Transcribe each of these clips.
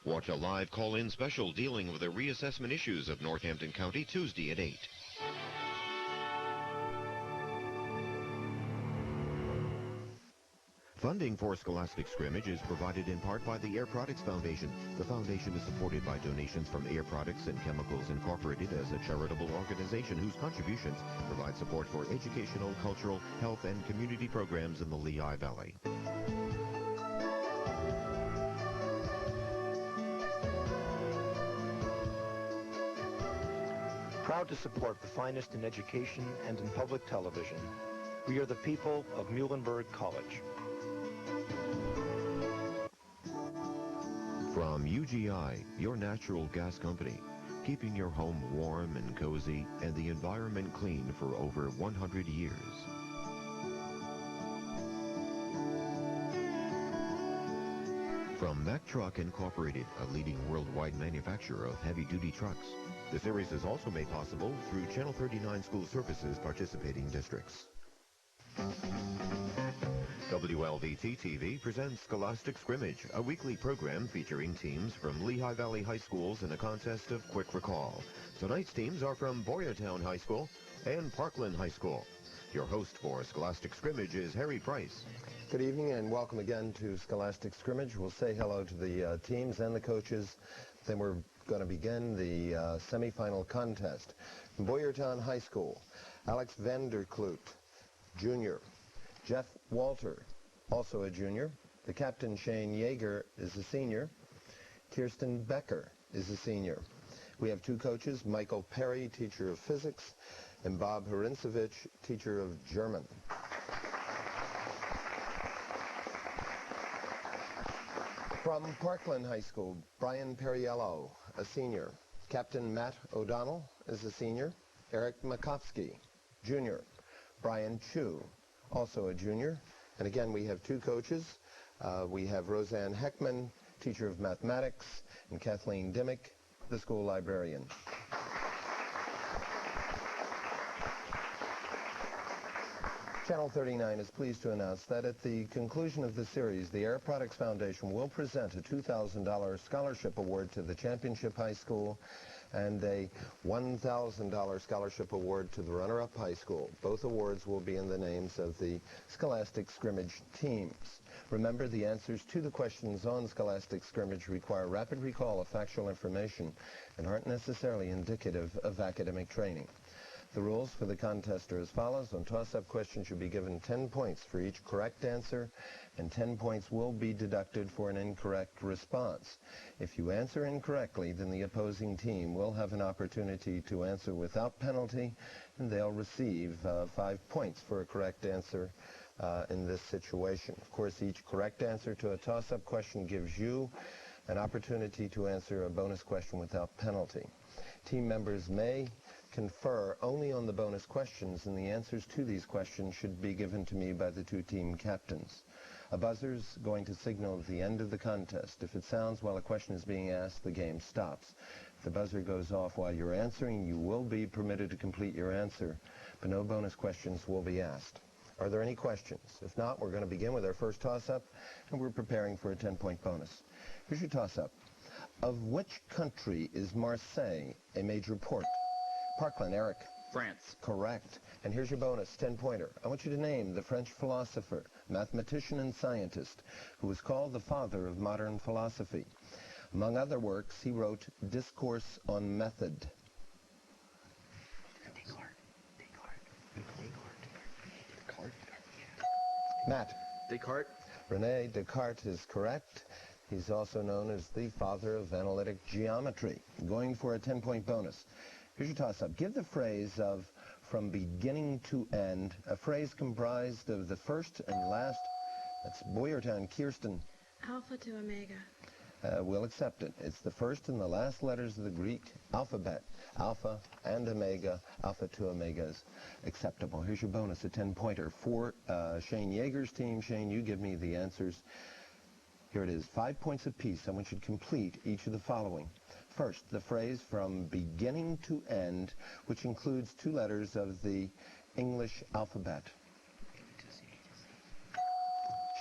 Watch a live call-in special dealing with the reassessment issues of Northampton County Tuesday at 8. Funding for Scholastic Scrimmage is provided in part by the Air Products Foundation. The foundation is supported by donations from Air Products and Chemicals Incorporated as a charitable organization whose contributions provide support for educational, cultural, health, and community programs in the Lehigh Valley. Proud to support the finest in education and in public television, we are the people of Muhlenberg College. From UGI, your natural gas company, keeping your home warm and cozy and the environment clean for over 100 years. From Mack Truck Incorporated, a leading worldwide manufacturer of heavy-duty trucks. The series is also made possible through Channel 39 School Services participating districts. WLVT-TV presents Scholastic Scrimmage, a weekly program featuring teams from Lehigh Valley High Schools in a contest of quick recall. Tonight's teams are from Boyertown High School and Parkland High School. Your host for Scholastic Scrimmage is Harry Price. Good evening and welcome again to Scholastic Scrimmage. We'll say hello to the teams and the coaches. Then we're going to begin the semifinal contest. From Boyertown High School, Alex Vanderkloot, junior. Jeff Walter, also a junior. The captain, Shane Yeager, is a senior. Kirsten Becker is a senior. We have two coaches, Michael Perry, teacher of physics, and Bob Harincevich, teacher of German. From Parkland High School, Brian Perriello, a senior. Captain Matt O'Donnell is a senior. Eric Makovsky, junior. Brian Chu, also a junior. And again, we have two coaches. We have Roseanne Heckman, teacher of mathematics, and Kathleen Dimmick, the school librarian. Channel 39 is pleased to announce that at the conclusion of the series, the Air Products Foundation will present a $2,000 scholarship award to the Championship High School and a $1,000 scholarship award to the runner-up high school. Both awards will be in the names of the Scholastic Scrimmage teams. Remember, the answers to the questions on Scholastic Scrimmage require rapid recall of factual information and aren't necessarily indicative of academic training. The rules for the contest are as follows. On toss-up questions, you'll be given 10 points for each correct answer, and 10 points will be deducted for an incorrect response. If you answer incorrectly, then the opposing team will have an opportunity to answer without penalty, and they'll receive 5 points for a correct answer in this situation. Of course, each correct answer to a toss-up question gives you an opportunity to answer a bonus question without penalty. Team members may confer only on the bonus questions, and the answers to these questions should be given to me by the two team captains. A buzzer's going to signal the end of the contest. If it sounds while a question is being asked, the game stops. If the buzzer goes off while you're answering, you will be permitted to complete your answer, but no bonus questions will be asked. Are there any questions? If not, we're going to begin with our first toss-up, and we're preparing for a 10-point bonus. Here's your toss-up. Of which country is Marseille a major port? Parkland, Eric. France. Correct. And here's your bonus, 10-pointer. I want you to name the French philosopher, mathematician, and scientist who was called the father of modern philosophy. Among other works, he wrote Discourse on Method. Matt. Descartes. René Descartes is correct. He's also known as the father of analytic geometry. Going for a 10-point bonus. Here's your toss-up. Give the phrase of from beginning to end, a phrase comprised of the first and last. That's Boyertown. Kirsten. Alpha to omega. We'll accept it. It's the first and the last letters of the Greek alphabet. Alpha and omega. Alpha to omega is acceptable. Here's your bonus, a 10-pointer. For Shane Yeager's team, Shane, you give me the answers. Here it is, 5 points apiece. I want you to complete each of the following. First, the phrase from beginning to end, which includes 2 letters of the English alphabet.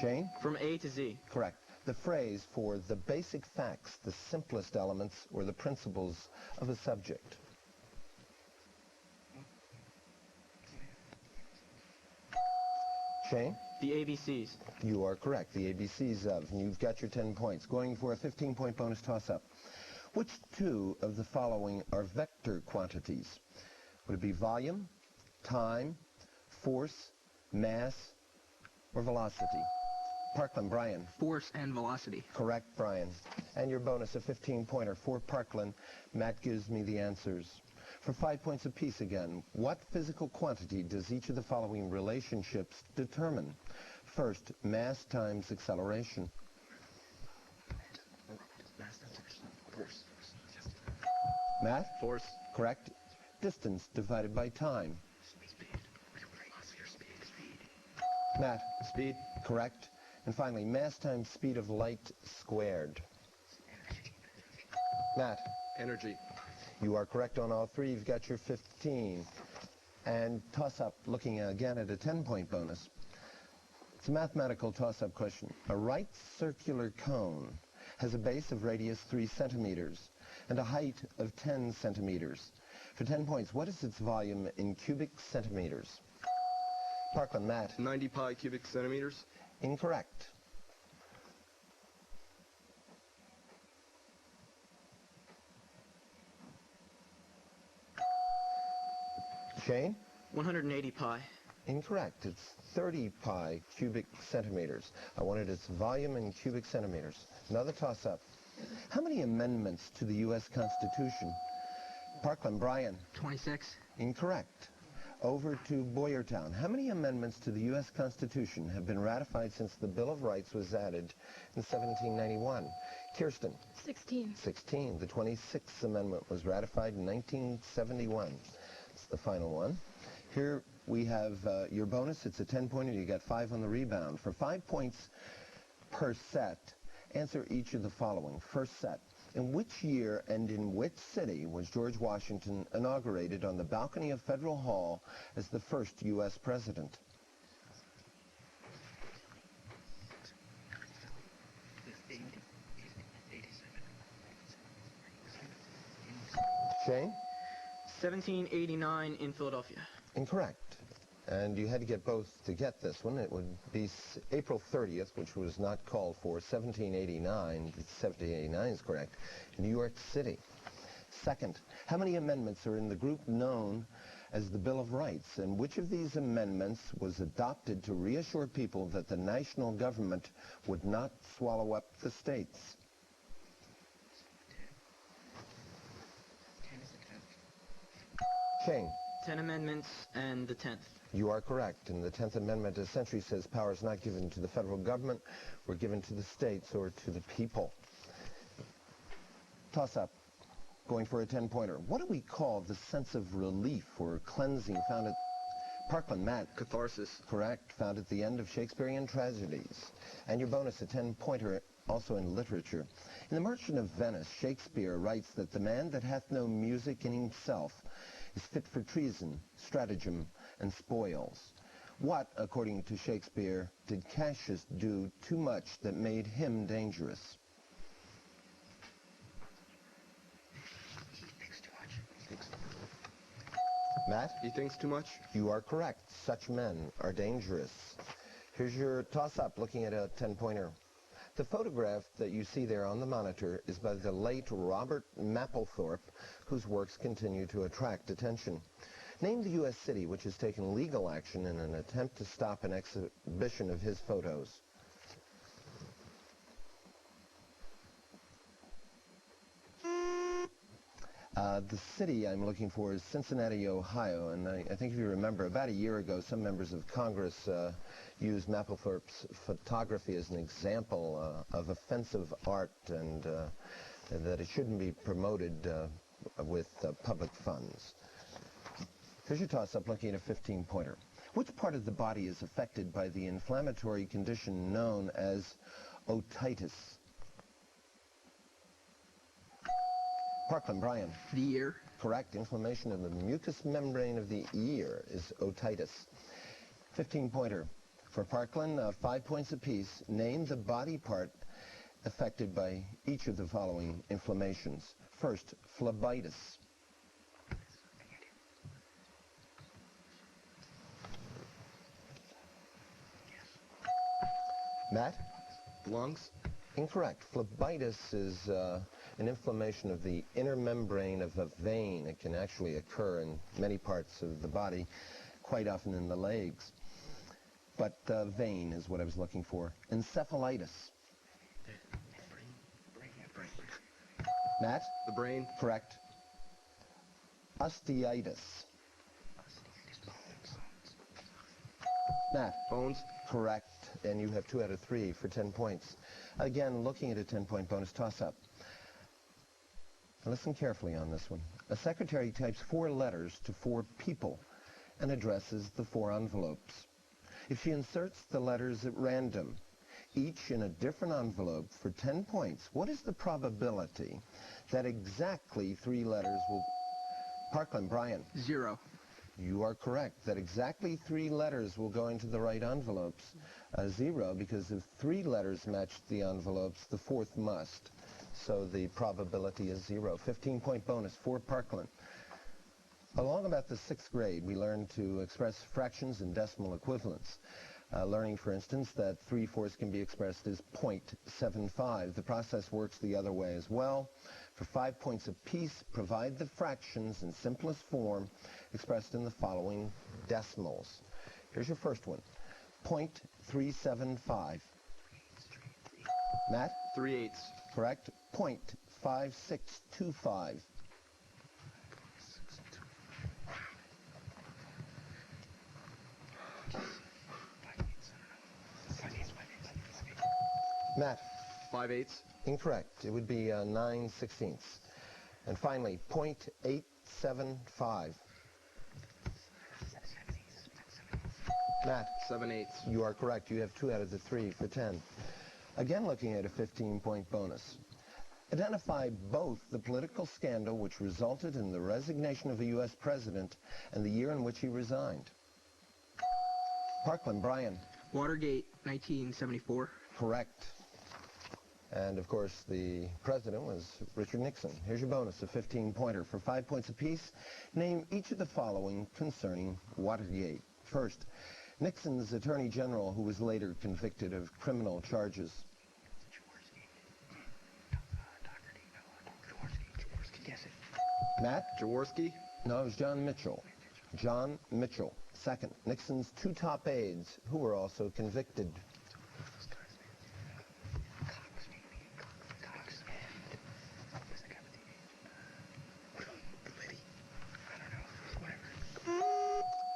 Shane? From A to Z. Correct. the phrase for the basic facts, the simplest elements, or the principles of a subject? Shane? The ABCs. You are correct. The ABCs of. And you've got your 10 points. Going for a 15-point bonus toss-up. Which two of the following are vector quantities? Would it be volume, time, force, mass, or velocity? Parkland, Brian. Force and velocity. Correct, Brian. And your bonus, a 15-pointer for Parkland. Matt gives me the answers. For 5 points apiece again, what physical quantity does each of the following relationships determine? First, mass times acceleration. Matt? Force. Correct. Distance divided by time. Matt? Speed. Correct. And finally, mass times speed of light squared. Matt? Energy. You are correct on all three. You've got your 15. And toss-up, looking again at a 10-point bonus. It's a mathematical toss-up question. A right circular cone has a base of radius 3 centimeters and a height of 10 centimeters. For 10 points, what is its volume in cubic centimeters? Parkland, Matt. 90 pi cubic centimeters. Incorrect. Shane? 180 pi. Incorrect. It's 30 pi cubic centimeters. I wanted its volume in cubic centimeters. Another toss-up. How many amendments to the U.S. Constitution? Parkland, Brian. 26. Incorrect. Over to Boyertown. How many amendments to the U.S. Constitution have been ratified since the Bill of Rights was added in 1791? Kirsten. 16. 16. The 26th Amendment was ratified in 1971. It's the final one. Here we have your bonus. It's a 10-pointer. You got 5 on the rebound. For 5 points per set, answer each of the following. First set. In which year and in which city was George Washington inaugurated on the balcony of Federal Hall as the first U.S. president? Shane? 1789 in Philadelphia. Incorrect. And you had to get both to get this one. It would be April 30th, which was not called for, 1789. 1789 is correct. New York City. Second, how many amendments are in the group known as the Bill of Rights? And which of these amendments was adopted to reassure people that the national government would not swallow up the states? Shane. 10 amendments and the 10th. You are correct. And the 10th Amendment essentially says power is not given to the federal government, we're given to the states or to the people. Toss up. Going for a 10-pointer. What do we call the sense of relief or cleansing found at Parkland, Matt? Catharsis. Correct. Found at the end of Shakespearean tragedies. And your bonus, a 10-pointer, also in literature. In The Merchant of Venice, Shakespeare writes that the man that hath no music in himself is fit for treason, stratagem, and spoils. What, according to Shakespeare, did Cassius do too much that made him dangerous? He thinks too much. Matt? He thinks too much? You are correct. Such men are dangerous. Here's your toss-up looking at a 10-pointer. The photograph that you see there on the monitor is by the late Robert Mapplethorpe, whose works continue to attract attention. Name the U.S. city which has taken legal action in an attempt to stop an exhibition of his photos. The city I'm looking for is Cincinnati, Ohio, and I think if you remember, about a year ago, some members of Congress used Mapplethorpe's photography as an example of offensive art and that it shouldn't be promoted with public funds. Here's your toss-up looking at a 15-pointer. Which part of the body is affected by the inflammatory condition known as otitis? Parkland, Brian. The ear. Correct. Inflammation of the mucous membrane of the ear is otitis. 15-pointer. For Parkland, 5 points apiece. Name the body part affected by each of the following inflammations. First, phlebitis. Matt? Lungs? Incorrect. Phlebitis is an inflammation of the inner membrane of a vein. It can actually occur in many parts of the body, quite often in the legs. But vein is what I was looking for. Encephalitis. Matt? The brain? Correct. Osteitis. Matt? Bones? Correct. And you have 2 out of 3 for 10 points. Again, looking at a 10-point bonus toss-up. Listen carefully on this one. A secretary types 4 letters to 4 people and addresses the 4 envelopes. If she inserts the letters at random, each in a different envelope for 10 points, what is the probability that exactly 3 letters will... Parkland, Brian. 0. You are correct that exactly 3 letters will go into the right envelopes. 0, because if 3 letters match the envelopes, the 4th must. So the probability is 0. 15-point bonus for Parkland. Along about the 6th grade, we learned to express fractions and decimal equivalents. Learning, for instance, that 3/4 can be expressed as 0.75. The process works the other way as well. For 5 points apiece, provide the fractions in simplest form expressed in the following decimals. Here's your first one. 0.375. Matt? 3/8. Correct. 0.5625. Matt? 5/8. Incorrect. It would be 9/16. And finally, 0.875. Matt? 7/8. You are correct. You have 2 out of the 3 for 10. Again, looking at a 15-point bonus. Identify both the political scandal which resulted in the resignation of a U.S. president and the year in which he resigned. Parkland, Brian. Watergate, 1974. Correct. And, of course, the president was Richard Nixon. Here's your bonus, a 15-pointer. For 5 points apiece, name each of the following concerning Watergate. First, Nixon's attorney general, who was later convicted of criminal charges. Matt? Jaworski? No, it was John Mitchell. John Mitchell. Second, Nixon's 2 top aides, who were also convicted.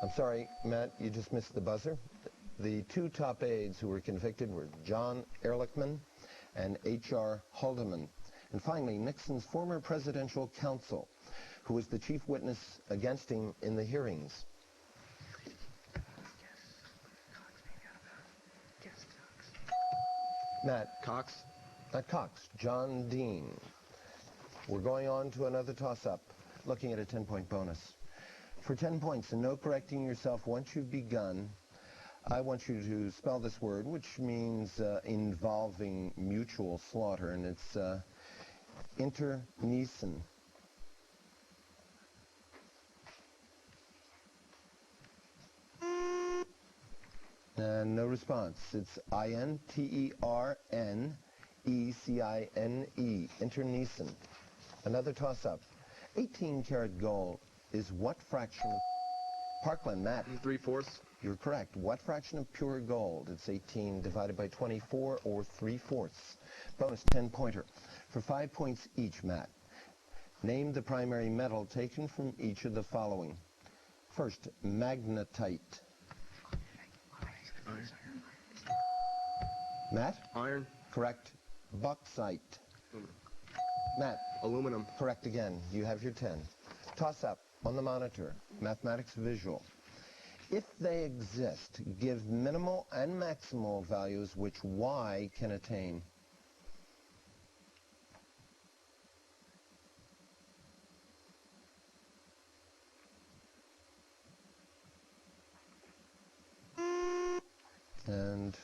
I'm sorry, Matt, you just missed the buzzer. The 2 top aides who were convicted were John Ehrlichman and H.R. Haldeman. And finally, Nixon's former presidential counsel, who was the chief witness against him in the hearings. Matt? Cox? Not Cox. John Dean. We're going on to another toss-up, looking at a 10-point bonus. For 10 points, and no correcting yourself once you've begun, I want you to spell this word, which means involving mutual slaughter, and it's internecine. And no response. It's I-N-T-E-R-N-E-C-I-N-E, internecine. Another toss-up. 18-karat gold is what fraction of... Parkland, Matt. 3/4. You're correct. What fraction of pure gold? It's 18 divided by 24, or 3/4. Bonus 10-pointer. For 5 points each, Matt. Name the primary metal taken from each of the following. First, magnetite. Iron. Matt? Iron. Correct. Bauxite. Matt? Aluminum. Correct again. You have your 10. Toss up on the monitor. Mathematics visual. If they exist, give minimal and maximal values which y can attain. And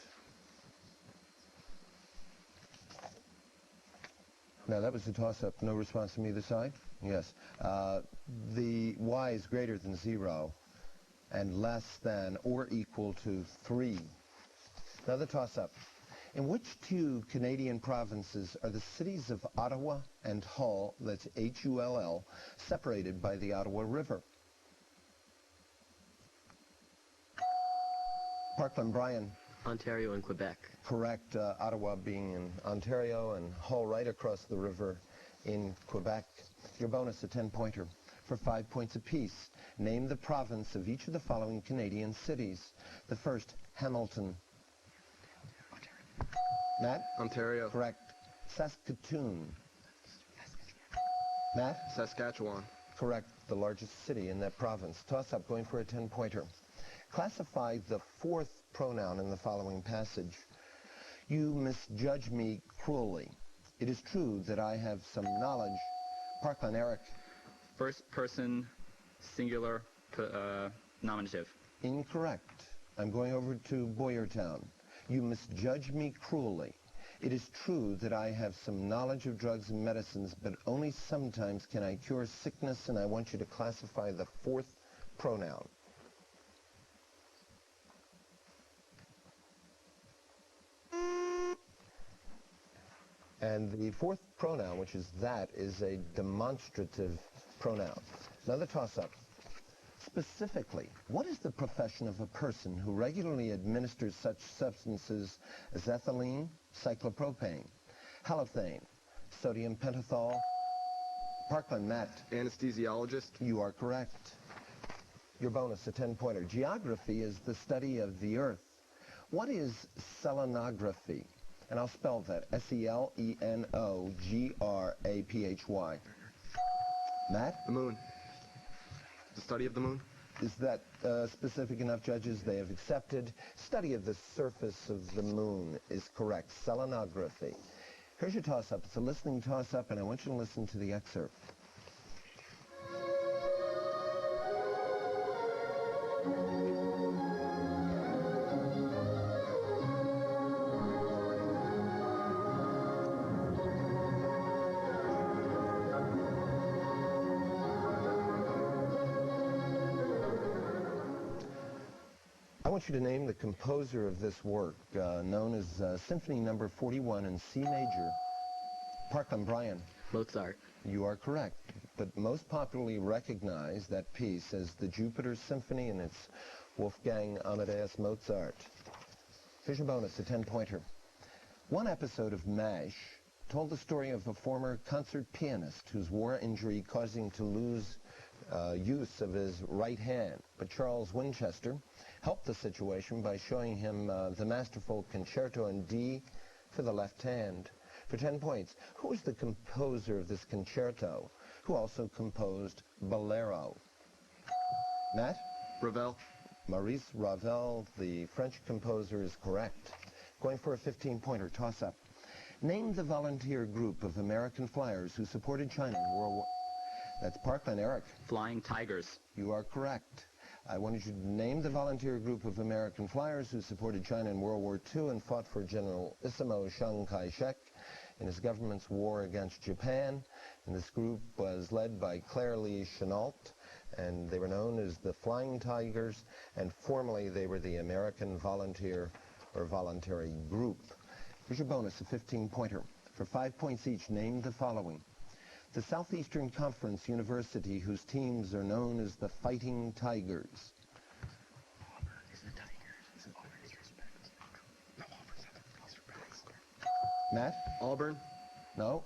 Now, that was a toss-up. No response from either side? Yes. The y is greater than 0 and less than or equal to 3. Another toss-up. In which two Canadian provinces are the cities of Ottawa and Hull, that's Hull, separated by the Ottawa River? Parkland, Brian. Ontario and Quebec. Correct. Ottawa being in Ontario and Hull right across the river in Quebec. Your bonus, a 10-pointer for 5 points apiece. Name the province of each of the following Canadian cities. The first, Hamilton. Matt? Ontario. Correct. Saskatoon. Matt? Saskatchewan. Correct. The largest city in that province. Toss-up, going for a 10-pointer. Classify the fourth pronoun in the following passage. You misjudge me cruelly. It is true that I have some knowledge. Parkland, Eric. First person, singular, nominative. Incorrect. I'm going over to Boyertown. You misjudge me cruelly. It is true that I have some knowledge of drugs and medicines, but only sometimes can I cure sickness, and I want you to classify the fourth pronoun. And the fourth pronoun, which is that, is a demonstrative pronoun. Another toss-up. Specifically, what is the profession of a person who regularly administers such substances as ethylene, cyclopropane, halothane, sodium pentothal? Parkland, Matt. Anesthesiologist. You are correct. Your bonus, a 10-pointer. Geography is the study of the Earth. What is selenography? And I'll spell that, S-E-L-E-N-O-G-R-A-P-H-Y. Matt? The moon. The study of the moon. Is that specific enough, judges? They have accepted. Study of the surface of the moon is correct. Selenography. Here's your toss-up. It's a listening toss-up, and I want you to listen to the excerpt. I want you to name the composer of this work, known as Symphony Number 41 in C major. Parkland, Brian. Mozart. You are correct, but most popularly recognize that piece as the Jupiter Symphony, and it's Wolfgang Amadeus Mozart. Here's your bonus, a 10-pointer. One episode of MASH told the story of a former concert pianist whose war injury caused him to lose use of his right hand, but Charles Winchester helped the situation by showing him the masterful concerto in D for the left hand. For 10 points, who was the composer of this concerto, who also composed Bolero? Matt? Ravel. Maurice Ravel, the French composer, is correct. Going for a 15-pointer toss-up. Name the volunteer group of American flyers who supported China in World War... That's Parkland, Eric. Flying Tigers. You are correct. I wanted you to name the volunteer group of American flyers who supported China in World War II and fought for Generalissimo Chiang Kai-shek in his government's war against Japan. And this group was led by Claire Lee Chenault, and they were known as the Flying Tigers, and formerly they were the American Volunteer or Voluntary Group. Here's your bonus, a 15-pointer. For 5 points each, name the following. The Southeastern Conference University, whose teams are known as the Fighting Tigers. Matt? Auburn. No.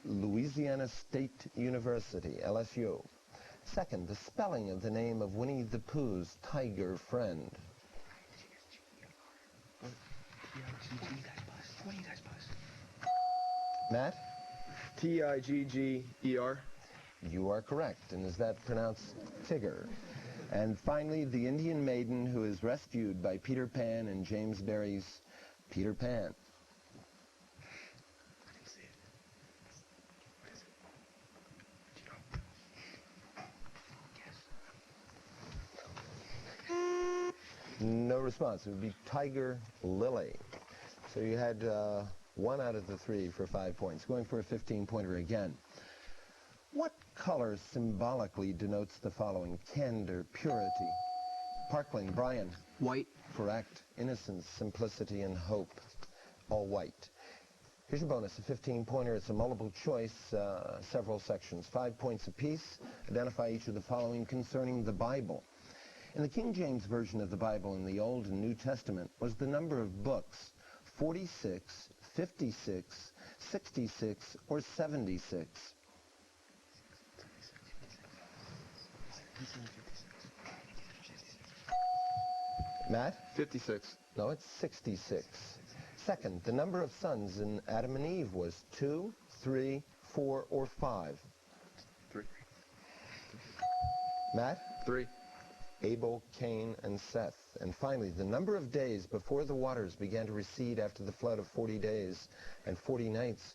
Louisiana State University, LSU. Second, the spelling of the name of Winnie the Pooh's tiger friend. Matt? Tigger. You are correct. And is that pronounced Tigger? And finally, the Indian maiden who is rescued by Peter Pan in James Barrie's Peter Pan. I didn't see it. What is it? Do you know? No response. It would be Tiger Lily. So you had 1 out of the 3 for 5 points. Going for a 15-pointer again. What color symbolically denotes the following? Candor, purity. Parkland, Brian. White. Correct. Innocence, simplicity, and hope. All white. Here's your bonus, a 15-pointer. It's a multiple choice, several sections. 5 points apiece. Identify each of the following concerning the Bible. In the King James Version of the Bible in the Old and New Testament, was the number of books 46, 56, 66, or 76? Matt? 56. No, it's 66. Second, the number of sons in Adam and Eve was 2, 3, 4, or 5? 3. Matt? 3. Abel, Cain, and Seth. And finally, the number of days before the waters began to recede after the flood of 40 days and 40 nights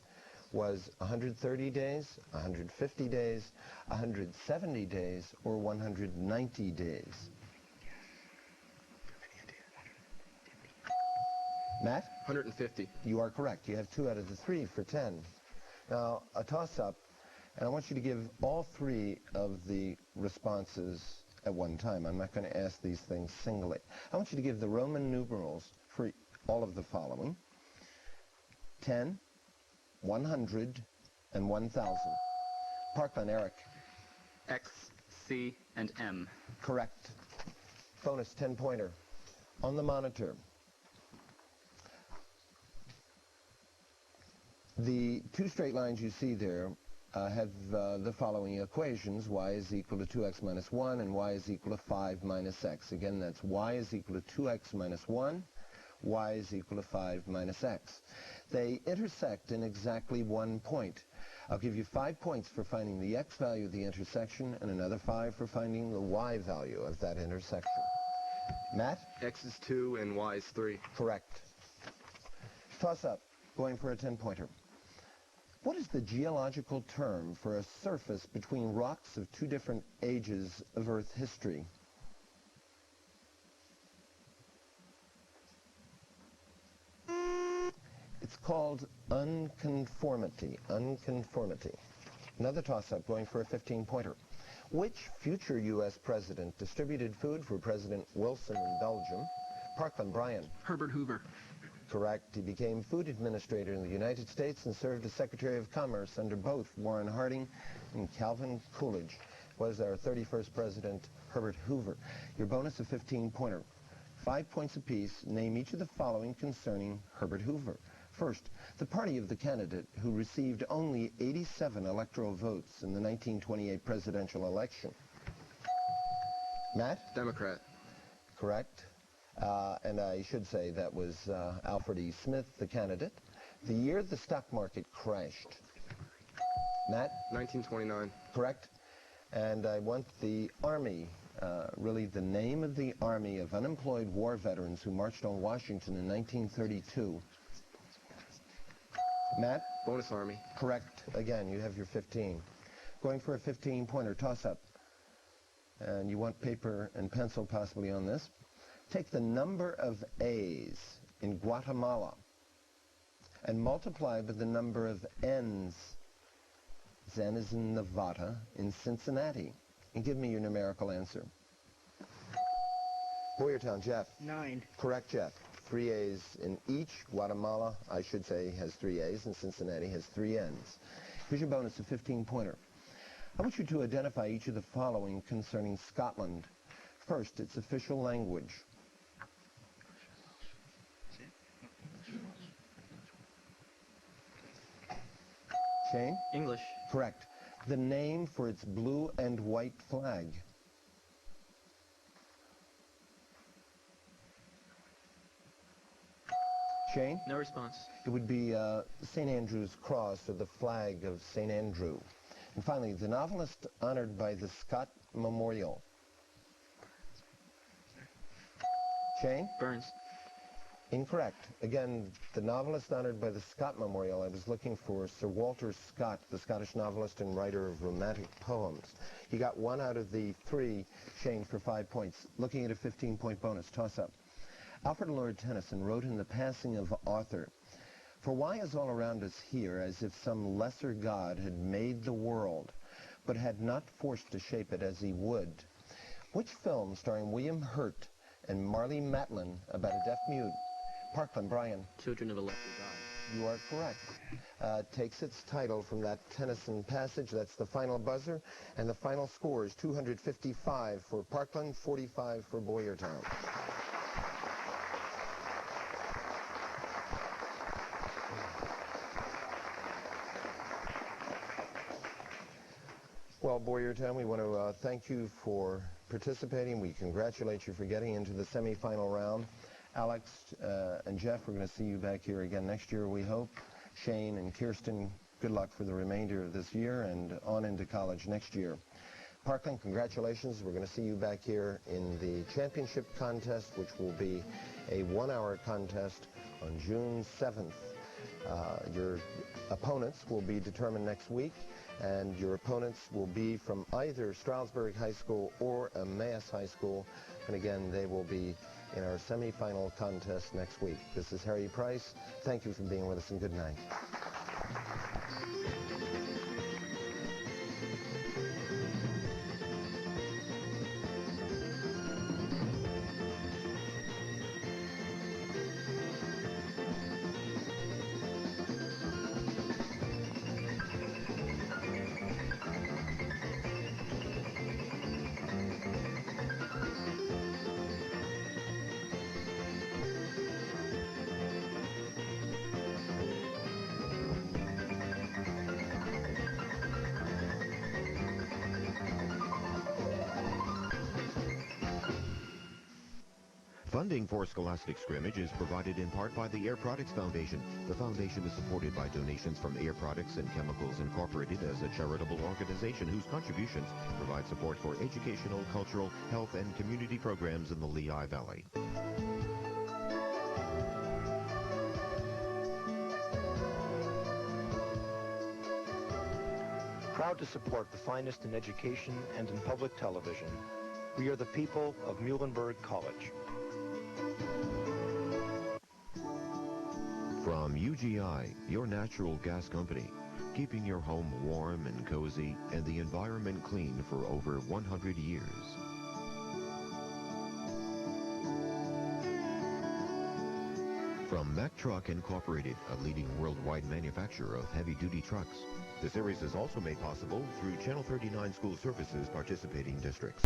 was 130 days, 150 days, 170 days, or 190 days? Matt? 150. You are correct. You have 2 out of the 3 for 10. Now, a toss-up, and I want you to give all 3 of the responses at one time. I'm not going to ask these things singly. I want you to give the Roman numerals for all of the following: 10, 100, and 1,000. Parkland, Eric. X, C, and M. Correct. Bonus 10-pointer. On the monitor, the 2 straight lines you see there have the following equations. Y is equal to 2x minus 1, and y is equal to 5 minus x. Again, that's y is equal to 2x minus 1, y is equal to 5 minus x. They intersect in exactly 1 point. I'll give you 5 points for finding the x value of the intersection, and another 5 for finding the y value of that intersection. Matt? X is 2 and Y is 3. Correct. Toss up. Going for a 10-pointer. What is the geological term for a surface between rocks of 2 different ages of Earth history? It's called unconformity. Unconformity. Another toss-up, going for a 15-pointer. Which future U.S. president distributed food for President Wilson in Belgium? Parkland, Brian. Herbert Hoover. Correct. He became food administrator in the United States and served as Secretary of Commerce under both Warren Harding and Calvin Coolidge. Was our 31st president, Herbert Hoover. Your bonus, a 15-pointer. 5 points apiece. Name each of the following concerning Herbert Hoover. First, the party of the candidate who received only 87 electoral votes in the 1928 presidential election. Matt? Democrat. Correct. And I should say that was Alfred E. Smith, the candidate. The year the stock market crashed. Matt? 1929. Correct. And I want the Army, really the name of the Army of unemployed war veterans who marched on Washington in 1932. Matt? Bonus Army. Correct. Again, you have your 15. Going for a 15-pointer toss-up. And you want paper and pencil possibly on this. Take the number of A's in Guatemala and multiply by the number of N's. Zen is in Nevada, in Cincinnati. And give me your numerical answer. Boyertown, Jeff. 9. Correct, Jeff. 3 A's in each. Guatemala, I should say, has 3 A's, and Cincinnati has 3 N's. Here's your bonus, a 15-pointer. I want you to identify each of the following concerning Scotland. First, its official language. Shane? English. Correct. The name for its blue and white flag. Shane? No response. It would be St. Andrew's Cross, or the flag of St. Andrew. And finally, the novelist honored by the Scott Memorial. Shane? Burns. Incorrect. Again, the novelist honored by the Scott Memorial, I was looking for Sir Walter Scott, the Scottish novelist and writer of romantic poems. He got 1 out of the 3, Shane, for 5 points. Looking at a 15-point bonus, toss-up. Alfred Lord Tennyson wrote in The Passing of Arthur, For why is all around us here as if some lesser God had made the world, but had not forced to shape it as he would? Which film starring William Hurt and Marlee Matlin about a deaf mute? Parkland, Brian. Children of a Lesser God. You are correct. Takes its title from that Tennyson passage. That's the final buzzer. And the final score is 255 for Parkland, 45 for Boyertown. Well, Boyertown, we want to thank you for participating. We congratulate you for getting into the semifinal round. Alex and Jeff, we're going to see you back here again next year, we hope. Shane and Kirsten, good luck for the remainder of this year and on into college next year. Parkland, congratulations. We're going to see you back here in the championship contest, which will be a 1-hour contest on June 7th. Your opponents will be determined next week, and your opponents will be from either Stroudsburg High School or Emmaus High School. And again, they will be in our semifinal contest next week. This is Harry Price. Thank you for being with us, and good night. Funding for Scholastic Scrimmage is provided in part by the Air Products Foundation. The foundation is supported by donations from Air Products and Chemicals Incorporated as a charitable organization whose contributions provide support for educational, cultural, health, and community programs in the Lehigh Valley. Proud to support the finest in education and in public television, we are the people of Muhlenberg College. From UGI, your natural gas company, keeping your home warm and cozy and the environment clean for over 100 years. From Mack Truck Incorporated, a leading worldwide manufacturer of heavy-duty trucks. The series is also made possible through Channel 39 School Services participating districts.